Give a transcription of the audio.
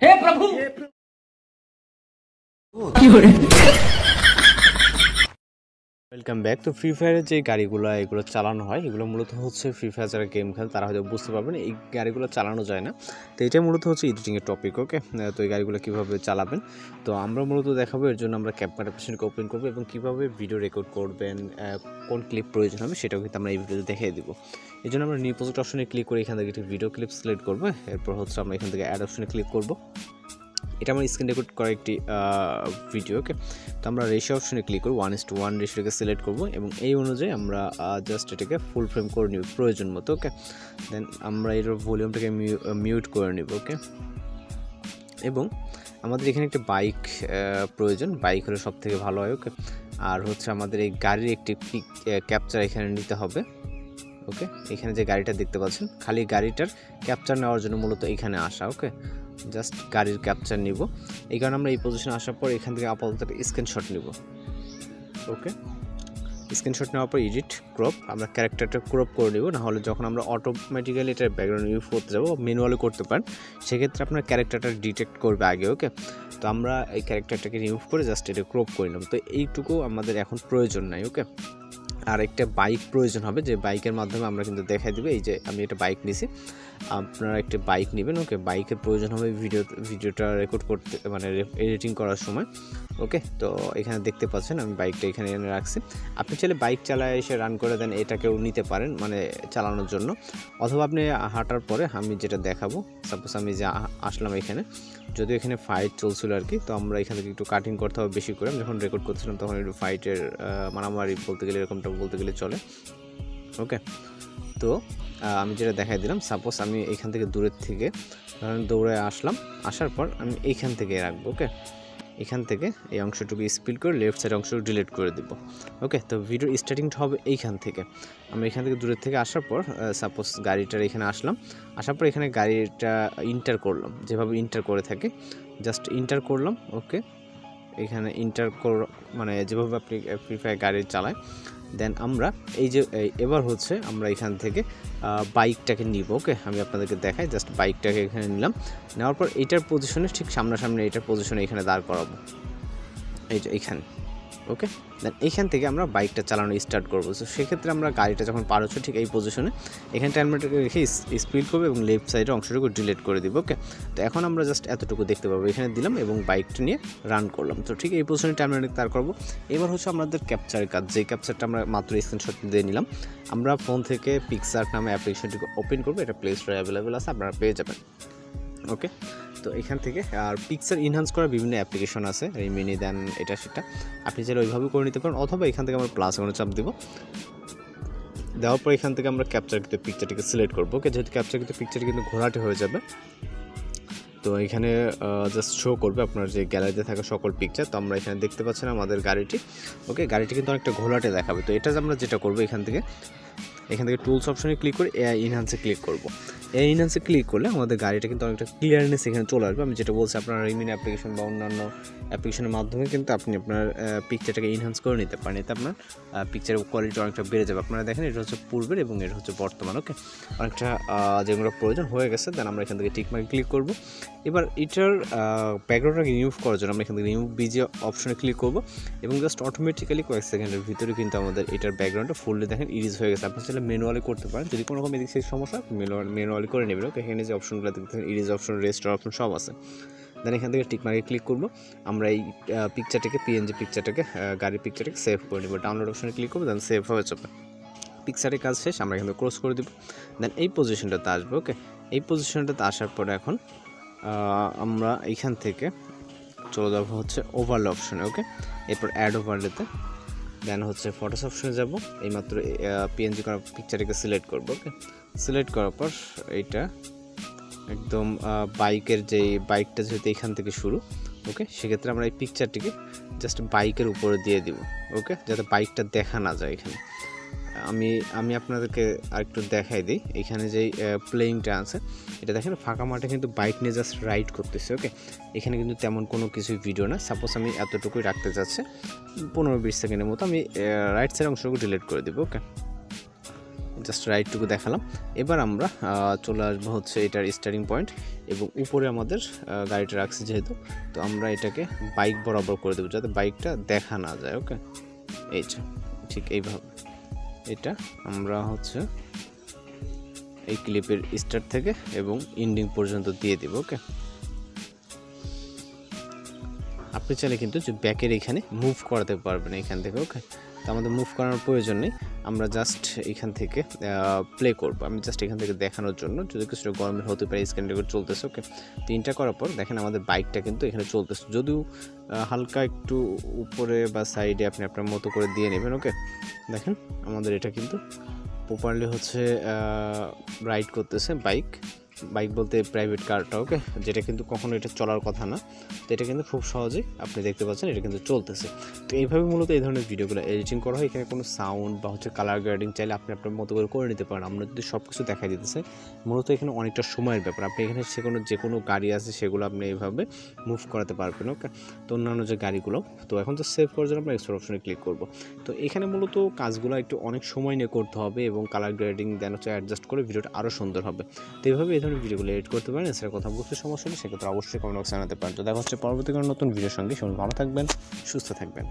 हे प्रभु welcome back. তো free ফায়ারের যে গাড়িগুলো এগুলো চালানো হয় এগুলো মূলত হচ্ছে ফ্রি ফায়ার যারা গেম খেলে তারা হয়তো বুঝতে পারবেন এই গাড়িগুলো চালানো যায় না। তো এটা মূলত হচ্ছে এডিটিংয়ের টপিক। ওকে, তো এই গাড়িগুলো কীভাবে চালাবেন তো আমরা মূলত দেখাবো। এর জন্য আমরা ক্যাপকাট অ্যাপ্লিকেশনকে ওপেন করবো এবং কীভাবে ভিডিও রেকর্ড করবেন, কোন ক্লিপ প্রয়োজন হবে সেটাও কিন্তু আমরা এই ভিডিওতে দেখিয়ে দিব। এই জন্য আমরা নিউ প্রজেক্ট অপশনে ক্লিক করে এখান থেকে একটি ভিডিও ক্লিপ সিলেক্ট করবো। এরপর হচ্ছে আমরা এখান থেকে অ্যাড অপশনে ক্লিক করবো। এটা আমার স্ক্রিন রেকর্ড করা একটি ভিডিও। ওকে, তো আমরা রেশিও অপশনে ক্লিক করব, 1:1 রেশিওটাকে সিলেক্ট করব এবং এই অনুযায়ী আমরা জাস্ট এটাকে ফুল ফ্রেম করে নিব প্রয়োজন মতো। ওকে, দেন আমরা এর ভলিউমটাকে মিউট করে নিব। ওকে, এবং আমাদের এখানে একটা বাইক প্রয়োজন, বাইক হলে সব থেকে ভালো হয়। ওকে, আর হচ্ছে আমাদের এই গাড়ির একটি পিক ক্যাপচার এখানে নিতে হবে। ওকে, এখানে যে গাড়িটা দেখতে পাচ্ছেন খালি গাড়িটার ক্যাপচার নেওয়ার জন্য মূলত এখানে আসা। ওকে, জাস্ট গাড়ির ক্যাপচার নিব। এই কারণে আমরা এই পজিশনে আসার পর এখান থেকে আপাতত স্ক্রিনশট নিব। ওকে, স্ক্রিনশট নেওয়ার পর এডিট ক্রপ, আমরা ক্যারেক্টারটা ক্রপ করে নেব। নাহলে যখন আমরা অটোমেটিক্যালি এটার ব্যাকগ্রাউন্ড ইউজ করতে যাবো, ম্যানুয়ালি করতে পারেন, সেক্ষেত্রে আপনার ক্যারেক্টারটা ডিটেক্ট করবে আগে। ওকে, তো আমরা এই ক্যারেক্টারটাকে রিমুভ করে জাস্ট এটা ক্রপ করে নিলাম। তো এইটুকু আমাদের এখন প্রয়োজন নাই। ওকে, আর একটা বাইক প্রয়োজন হবে, যে বাইকের মাধ্যমে আমরা কিন্তু দেখাই দেবে। এই যে আমি একটা বাইক নিছি, আপনারা একটা বাইক নেবেন। ওকে, বাইকের প্রয়োজন হবে ভিডিওটা রেকর্ড করতে, মানে এডিটিং করার সময়। ওকে, তো এখানে দেখতে পাচ্ছেন আমি বাইকটা এখানে এনে রাখছি। আপনি চাইলে বাইক চালায় এসে রান করে দেন, এটাকেও নিতে পারেন মানে চালানোর জন্য। অথবা আপনি হাঁটার পরে আমি যেটা দেখাবো, সাপোজ আমি যে আসলাম এখানে, যদিও এখানে ফাইট চলছিল আর কি, তো আমরা এখান থেকে একটু কাটিং করতে হবে বেশি করে। আমি যখন রেকর্ড করছিলাম তখন একটু ফাইটের মারামারি বলতে গেলে এরকমটা বলতে গেলে চলে। ওকে, তো আমি যেটা দেখাই দিলাম, সাপোজ আমি এখান থেকে দূরের থেকে দৌড়ে আসলাম, আসার পর আমি এইখান থেকে রাখবো। ওকে, এখান থেকে এই অংশটুকু স্পিড করে লেফট সাইড অংশটুকু ডিলিট করে দিব। ওকে, তো ভিডিও স্টার্টিংটা হবে এইখান থেকে। আমরা এখান থেকে দূরের থেকে আসার পর সাপোজ গাড়িটার এখানে আসলাম, আসার পর এখানে গাড়িটা ইন্টার করলাম, যেভাবে ইন্টার করে থাকে জাস্ট ইন্টার করলাম। ওকে, এখানে ইন্টার মানে যেভাবে আপনি ফ্রি ফায়ার গাড়ি চালায়। দেন আমরা এই যে এবার হচ্ছে আমরা এখান থেকে বাইকটাকে নিব। ওকে, আমি আপনাদেরকে দেখাই, জাস্ট বাইকটাকে এখানে নিলাম, নেওয়ার পর এইটার পজিশনে ঠিক সামনাসামনি এইটার পজিশনে এখানে দাঁড় করাবো, এই যে এইখানে। ওকে, দেন এইখান থেকে আমরা বাইকটা চালানো স্টার্ট করবো। তো সেক্ষেত্রে আমরা গাড়িটা যখন পার হচ্ছে ঠিক এই পজিশনে এখানে টাইমারটাকে রেখে স্পিড করবো এবং লেফট সাইডের অংশটুকু ডিলিট করে দিব। ওকে, তো এখন আমরা জাস্ট এতটুকু দেখতে পাবো, এখানে দিলাম এবং বাইকটা নিয়ে রান করলাম। তো ঠিক এই পজিশনে টাইমারটাকে তার করবো। এবার হচ্ছে আমাদের ক্যাপচারের কাজ, যেই ক্যাপচারটা আমরা মাত্র স্ক্রিনশট দিয়ে নিলাম, আমরা ফোন থেকে পিকচার নামে অ্যাপ্লিকেশনটিকে ওপেন করবো। এটা প্লে স্টোরে অ্যাভেলেবেল আছে, আপনারা পেয়ে যাবেন। ওকে, তো এখান থেকে আর পিকচার ইনহ্যান্স করার বিভিন্ন অ্যাপ্লিকেশন আছে, রিমিনি দেন এটা সেটা, আপনি চাইলে ওইভাবে করে নিতে পারেন। অথবা এখান থেকে আমরা প্লাস এখানে চাপ দেবো, দেওয়ার পর এখান থেকে আমরা ক্যাপচারকৃত পিকচারটিকে সিলেক্ট করবো। ওকে, যেহেতু ক্যাপচারকৃত পিকচারটি কিন্তু ঘোরাটে হয়ে যাবে, তো এখানে জাস্ট শো করবে আপনার যে গ্যালারিতে থাকা সকল পিকচার। তো আমরা এখানে দেখতে পাচ্ছেন আমাদের গাড়িটি। ওকে, গাড়িটি কিন্তু অনেকটা ঘোলাটে দেখাবে। তো এটা আমরা যেটা করবো, এখান থেকে টুলস অপশনে ক্লিক করে এআই ইনহ্যান্সে ক্লিক করব। এআই ইনহ্যান্সে ক্লিক করলে আমাদের গাড়িটা কিন্তু অনেকটা ক্লিয়ারনেস এখানে চলে আসবে। আমি যেটা বলছি, আপনার রিমিনি অ্যাপ্লিকেশন বা অন্যান্য অ্যাপ্লিকেশনের মাধ্যমে কিন্তু আপনি আপনার পিকচারটাকে ইনহ্যান্স করে নিতে পারেন। এতে আপনার পিকচারের কোয়ালিটি অনেকটা বেড়ে যাবে। আপনারা দেখেন এটা হচ্ছে পূর্বের এবং এটা হচ্ছে বর্তমান। ওকে, অনেকটা যেগুলো প্রয়োজন হয়ে গেছে। দেন আমরা এখান থেকে টিকমার্কে ক্লিক করব। এবার এটার ব্যাকগ্রাউন্ডটাকে রিমুভ করার জন্য আমরা এখান থেকে রিমুভ বিজি অপশনে ক্লিক করব এবং জাস্ট অটোমেটিক্যালি কয়েক সেকেন্ডের ভিতরে কিন্তু আমাদের এটার ব্যাকগ্রাউন্ডটা ফুললি দেখেন ইরিজ হয়ে গেছে। আপনি চাইলে ম্যানুয়ালি করতে পারেন, যদি কোনো রকম এদিক থেকে সমস্যা ম্যানুয়ালি করে নেবেন। ওকে, এখানে যে অপশনগুলো দেখতে ইরিজ অপশন, রেস্টোর অপশন সব আছে। দেন এখান থেকে টিকমার্কে ক্লিক করব। আমরা এই পিকচারটাকে পিএনজি পিকচারটাকে গাড়ির পিকচারটাকে সেভ করে নেব। ডাউনলোড অপশনে ক্লিক করবো, দেন সেভ হয়ে যাবে। পিকচারের কাজ শেষ, আমরা এখান থেকে ক্লোজ করে দেবো। দেন এই পজিশনটাতে আসবে। ওকে, এই পজিশনটাতে আসার পরে এখন আমরা এইখান থেকে চলে যাবো হচ্ছে ওভারলে অপশনে। ওকে, এরপর অ্যাড ওভারলেতে, দেন হচ্ছে ফটোস অপশনে যাব। এইমাত্র পিএনজি করা পিকচারটাকে সিলেক্ট করবো। ওকে, সিলেক্ট করার পর এইটা একদম বাইকের যেই বাইকটা যেহেতু এখান থেকে শুরু, ওকে, সেক্ষেত্রে আমরা এই পিকচারটিকে জাস্ট বাইকের উপরে দিয়ে দিব। ওকে, যাতে বাইকটা দেখা না যায় এখানে। আমি আপনাদেরকে আরেকটু দেখাই দিই, এখানে যেই প্লেইংটা আছে এটা দেখেন ফাঁকা মাঠে কিন্তু বাইক নিয়ে জাস্ট রাইড করতেছে। ওকে, এখানে কিন্তু তেমন কোনো কিছুই ভিডিও না। সাপোজ আমি এতটুকুই রাখতে চাচ্ছি, 15-20 সেকেন্ডের মতো, আমি রাইট সাইড অংশটুকু ডিলিট করে দেবো। ওকে, জাস্ট রাইটটুকু দেখালাম। এবার আমরা চলে আসবো হচ্ছে এটার স্টার্টিং পয়েন্ট, এবং উপরে আমাদের গাড়িটা রাখছি যেহেতু, তো আমরা এটাকে বাইক বরাবর করে দেবো যাতে বাইকটা দেখা না যায়। ওকে, এই যে ঠিক এইভাবে এটা আমরা হচ্ছে এই ক্লিপের স্টার্ট থেকে এবং এন্ডিং পর্যন্ত দিয়ে দেব। ওকে, আপনি চাইলে কিন্তু যে ব্যাকের এখানে মুভ করাতে পারবেন এখান থেকে। ওকে, তো আমাদের মুভ করানোর প্রয়োজন নেই, আমরা জাস্ট এখান থেকে প্লে করবো। আমি জাস্ট এখান থেকে দেখানোর জন্য, যদি কিছুটা গরমের হতে পারে স্ক্রিন রেকর্ড চলতেছে। ওকে, তো ইনটা করার পর দেখেন আমাদের বাইকটা কিন্তু এখানে চলতেছে, যদিও হালকা একটু উপরে বা সাইডে আপনি আপনার মতো করে দিয়ে নেবেন। ওকে, দেখেন আমাদের এটা কিন্তু প্রপারলি হচ্ছে রাইড করতেছে বাইক বলতে প্রাইভেট কারটা। ওকে, যেটা কিন্তু কখনো এটা চলার কথা না, তো এটা কিন্তু খুব সহজেই আপনি দেখতে পাচ্ছেন এটা কিন্তু চলতেছে। তো এইভাবে মূলত এই ধরনের ভিডিওগুলো এডিটিং করা হয়। এখানে কোনো সাউন্ড বা হচ্ছে কালার গ্রেডিং চাইলে আপনি আপনার মতো করে নিতে পারেন। আমরা যদি সব কিছু দেখা দিতেছে, মূলত এখানে অনেকটা সময়ের ব্যাপার। আপনি এখানে যে কোনো গাড়ি আছে সেগুলো আপনি এইভাবে মুভ করাতে পারবেন। ওকে, তো অন্যান্য যে গাড়িগুলো, তো এখন তো সেভ করার জন্য আমরা এক্সট্রা অপশনে ক্লিক করব। তো এখানে মূলত কাজগুলো একটু অনেক সময় নিয়ে করতে হবে, এবং কালার গ্রেডিং দেন হচ্ছে অ্যাডজাস্ট করে ভিডিওটা আরও সুন্দর হবে। তো এইভাবে এই ধরনের ভিডিওগুলো এডিট করতে পারেন। এছাড়া কথা বুঝতে সমস্যা নেই, সেক্ষেত্রে অবশ্যই কমেন্ট বক্সে জানাতে পারেন। তো দেখা হচ্ছে পরবর্তী কোনো নতুন ভিডিওর সঙ্গে। সবাই ভালো থাকবেন, সুস্থ থাকবেন।